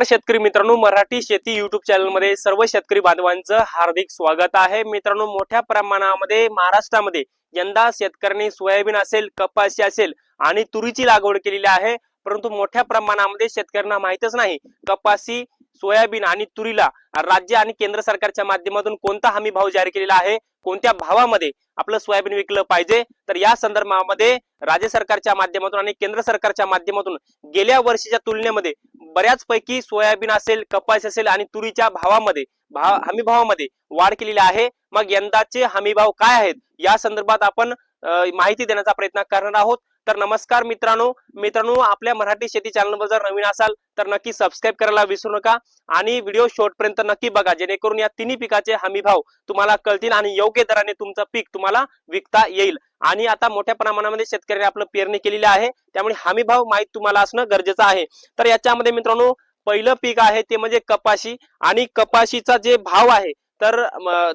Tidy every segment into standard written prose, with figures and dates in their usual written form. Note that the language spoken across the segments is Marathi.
नमस्कार शेतकरी मित्रांनो, मराठी शेती युट्यूब चॅनल मध्ये सर्व शेतकरी बांधवांचं हार्दिक स्वागत आहे। मित्रांनो, मोठ्या प्रमाणामध्ये महाराष्ट्रामध्ये यंदा शेतकऱ्यांनी सोयाबीन असेल, कपाशी असेल आणि तुरीची लागवड केलेली आहे। परंतु मोठ्या प्रमाणामध्ये शेतकऱ्यांना माहितच नाही कपाशी, सोयाबीन आणि तुरीला राज्य आणि केंद्र सरकारच्या माध्यमातून कोणता हमी भाव जारी केलेला आहे, कोणत्या भावामध्ये आपलं सोयाबीन विकलं पाहिजे। तर या संदर्भामध्ये राज्य सरकारच्या माध्यमातून आणि केंद्र सरकारच्या माध्यमातून गेल्या वर्षीच्या तुलनेमध्ये बऱ्याच पैकी सोयाबीन असेल, कपास असेल आणि तुरीच्या भावामध्ये हमी भावामध्ये वाढ केलेली आहे। मग यंदाचे हमी भाव काय आहेत या संदर्भात आपण माहिती देण्याचा प्रयत्न करणार आहोत। तर नमस्कार मित्रांनो, आपल्या मराठी शेती चॅनलवर जर नवीन असाल तर नक्की सबस्क्राईब करायला विसरू नका आणि व्हिडिओ शेवटपर्यंत नक्की बघा, जेणेकरून या तिन्ही पिकाचे हमी भाव तुम्हाला कळतील आणि योग्य दराने तुमचं पीक तुम्हाला विकता येईल। आणि आता मोठ्या प्रमाणामध्ये शेतकऱ्यांनी आपलं पेरणी केलेली आहे, त्यामुळे हमी भाव माहित तुम्हाला असणं गरजेचं आहे। तर याच्यामध्ये मित्रांनो, पहिलं पीक आहे ते म्हणजे कपाशी आणि कपाशीचा जे भाव आहे, तर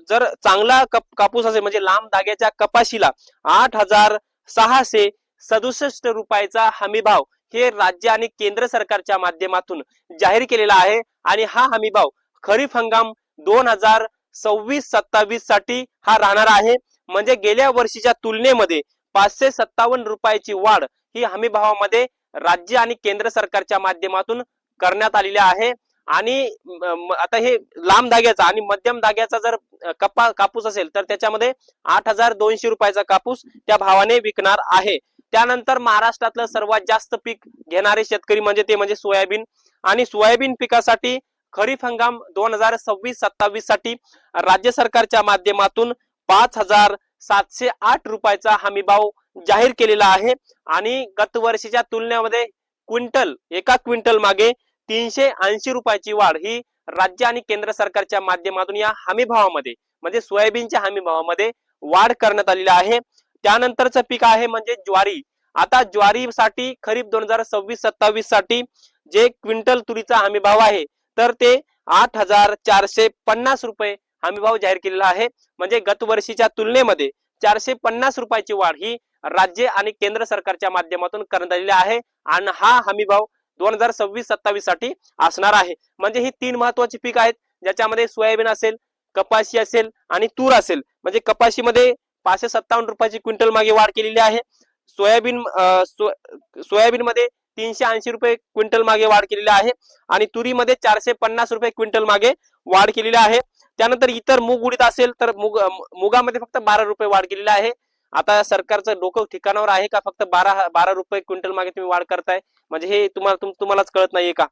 जर चांगला कापूस असेल म्हणजे लांब धाग्याच्या कपाशीला 8,667 रुपयाचा हमी भाव हे राज्य आणि केंद्र सरकारच्या माध्यमातून जाहीर केलेला आहे। आणि हा हमी भाव खरीप हंगाम 2026-27 साठी हा राहणार आहे। म्हणजे गेल्या वर्षीच्या तुलनेमध्ये 557 रुपयाची वाढ ही हमी भावामध्ये राज्य आणि केंद्र सरकारच्या माध्यमातून करण्यात आलेली आहे। आणि आता हे लांब धाग्याचा आणि मध्यम धाग्याचा जर कापूस असेल तर त्याच्यामध्ये 8,200 रुपयाचा कापूस त्या भावाने विकणार आहे। त्यानंतर महाराष्ट्रातलं सर्वात जास्त पीक घेणारे शेतकरी म्हणजे सोयाबीन आणि सोयाबीन पिकासाठी खरीप हंगाम 2026-27 साठी राज्य सरकारच्या माध्यमातून 5,708 रुपयाचा हमी भाव जाहीर केलेला आहे। आणि गत वर्षीच्या तुलनेमध्ये एका क्विंटल मागे 380 रुपयाची वाढ ही राज्य आणि केंद्र सरकारच्या माध्यमातून या हमी भावामध्ये म्हणजे सोयाबीनच्या हमी भावामध्ये वाढ करण्यात आलेली आहे। त्यानंतरचं पीक आहे म्हणजे ज्वारी। आता ज्वारीसाठी खरीप 2026-27 साठी जे क्विंटल तुरीचा हमी भाव आहे तर ते 8,450 रुपये हमी भाव जाहीर केलेला आहे। म्हणजे गत वर्षीच्या तुलनेमध्ये 450 रुपयाची वाढ ही राज्य आणि केंद्र सरकारच्या माध्यमातून करण्यात आलेली आहे। आणि हा हमी भाव 2026-27 साठी असणार आहे। म्हणजे ही तीन महत्वाची पीक आहेत, ज्याच्यामध्ये सोयाबीन असेल, कपाशी असेल आणि तूर असेल। म्हणजे कपाशीमध्ये 557 रुपयाची क्विंटल मागे वाढ केलेली आहे। सोयाबीन मध्ये 380 रुपये क्विंटल मागे वाढ केलेली आहे आणि तुरीमध्ये 450 रुपये क्विंटल मागे वाढ केलेली आहे। त्यानंतर इतर मूग उडीद असेल तर मुगामध्ये फक्त 12 रुपये वाढ केलेली आहे। आता सरकारचं डोकं ठिकाणावर आहे का फक्त 12 रुपये क्विंटल मागे तुम्ही वाढ करताय? म्हणजे हे तुम्हालाच कळत नाहीये का?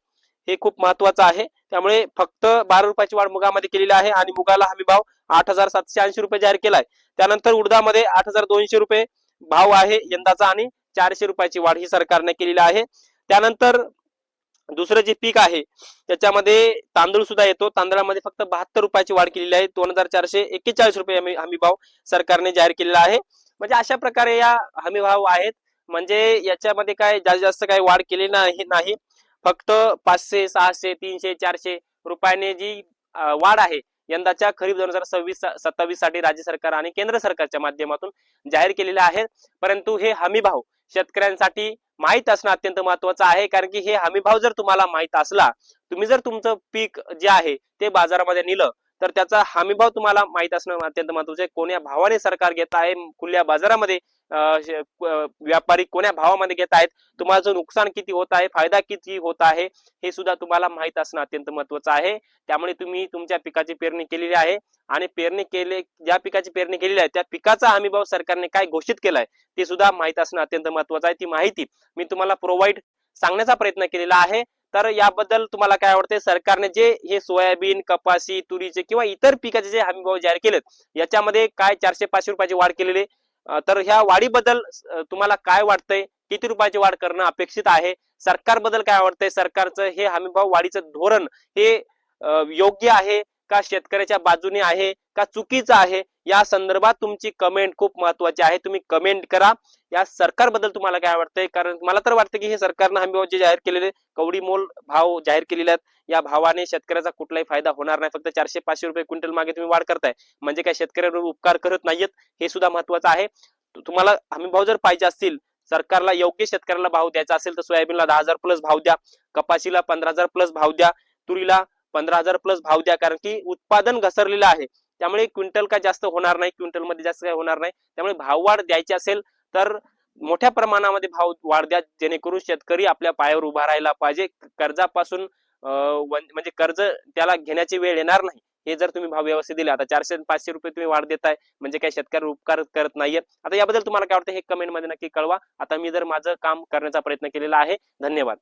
हे खूप महत्वाचं आहे। त्यामुळे फक्त 12 रुपयाची वाढ मुगामध्ये केलेली आहे आणि मुगाला हमी भाव 8,780 रुपये जाहीर केलाय। त्यानंतर उडदामध्ये 8,200 रुपये भाव आहे यंदाचा आणि 400 रुपयाची वाढ ही सरकारने केलेली आहे। त्यानंतर दुसरं जे पीक आहे त्याच्यामध्ये तांदूळ सुद्धा येतो। तांदळामध्ये फक्त 72 रुपयाची वाढ केलेली आहे। 2,441 रुपये हमी भाव सरकारने जाहीर केलेला आहे। म्हणजे अशा प्रकारे या हमी भाव आहेत। म्हणजे याच्यामध्ये काय जास्त काही वाढ केली नाही, फक्त 500, 600, 300, 400 रुपयाने जी वाढ आहे यंदाच्या खरीप 2026-27 साठी राज्य सरकार आणि केंद्र सरकारच्या माध्यमातून जाहीर केलेले आहेत। परंतु हे हमी भाव शेतकऱ्यांसाठी माहित असणं अत्यंत महत्वाचं आहे, कारण की हे हमी भाव जर तुम्हाला माहित असला, तुम्ही जर तुमचं पीक जे आहे ते बाजारामध्ये नेलं तर त्याचा हमी भाव तुम्हाला माहित असणं अत्यंत महत्वाचं आहे। कोण्या भावाने सरकार घेत आहे, खुल्या बाजारामध्ये व्यापारी कोण्या भावामध्ये घेत आहेत, तुम्हाला नुकसान किती होत आहे, फायदा किती होत आहे, हे सुद्धा तुम्हाला माहित असणं अत्यंत महत्वाचं आहे। त्यामुळे तुम्ही तुमच्या पिकाची पेरणी केलेली आहे आणि ज्या पिकाची पेरणी केलेली आहे त्या पिकाचा हमी भाव सरकारने काय घोषित केलाय ते सुद्धा माहित असणं अत्यंत महत्वाचं आहे। ती माहिती मी तुम्हाला प्रोव्हाइड सांगण्याचा प्रयत्न केलेला आहे। तर याबद्दल तुम्हाला काय वाटतंय? सरकारने जे हे सोयाबीन, कपाशी, तुरीचे किंवा इतर पिकाचे जे हमी भाव जाहीर केलेत याच्यामध्ये काय 400-500 रुपयाची वाढ केलेली, तर ह्या वाढीबद्दल तुम्हाला काय वाटतंय? किती रुपयाची वाढ करणं अपेक्षित आहे? सरकारबद्दल काय वाटतंय? सरकारचं हे हमी भाव वाढीचं धोरण हे योग्य आहे का, शेतकऱ्याच्या बाजूने आहे का चुकीचं आहे? या संदर्भात तुमची कमेंट खूप महत्वाची आहे। तुम्ही कमेंट करा। या सरकारबद्दल तुम्हाला काय वाटतंय? कारण मला तर वाटतं की हे सरकारने हमी भाव जे जाहीर केलेले कवडी मोल भाव जाहीर केलेले आहेत, या भावाने शेतकऱ्याचा कुठलाही फायदा होणार नाही। फक्त 400-500 रुपये क्विंटल मागे तुम्ही वाढ करताय, म्हणजे काय शेतकऱ्यावर उपकार करत नाहीयेत, हे सुद्धा महत्वाचं आहे। तुम्हाला हमी भाव जर पाहिजे असतील सरकारला योग्य शेतकऱ्याला भाव द्यायचा असेल तर सोयाबीनला 10,000 प्लस भाव द्या, कपाशीला 15,000 प्लस भाव द्या, तुरीला 15,000 प्लस भाव द्या, कारण की उत्पादन घसरलेलं आहे. त्यामुळे क्विंटल काय जास्त होणार नाही, क्विंटल मध्ये जास्त काय होणार नाही. त्यामुळे भाववाढ द्यायची असेल तर मोठ्या प्रमाणामध्ये भाव वाढ द्या, जेणेकरून शेतकरी आपल्या पायावर उभा राहायला पाहिजे. कर्जापासून म्हणजे कर्ज त्याला घेण्याची वेळ येणार नाही. हे जर तुम्ही भाव व्यवस्थित दिले, आता 400 500 रुपये तुम्ही वाढ देताय म्हणजे काही शेतकरी उपकार करत नाहीये. आता याबद्दल तुम्हाला काय वाटतं हे कमेंट मध्ये नक्की कळवा. आता मी जर माझं काम करण्याचा प्रयत्न केलेला आहे. धन्यवाद.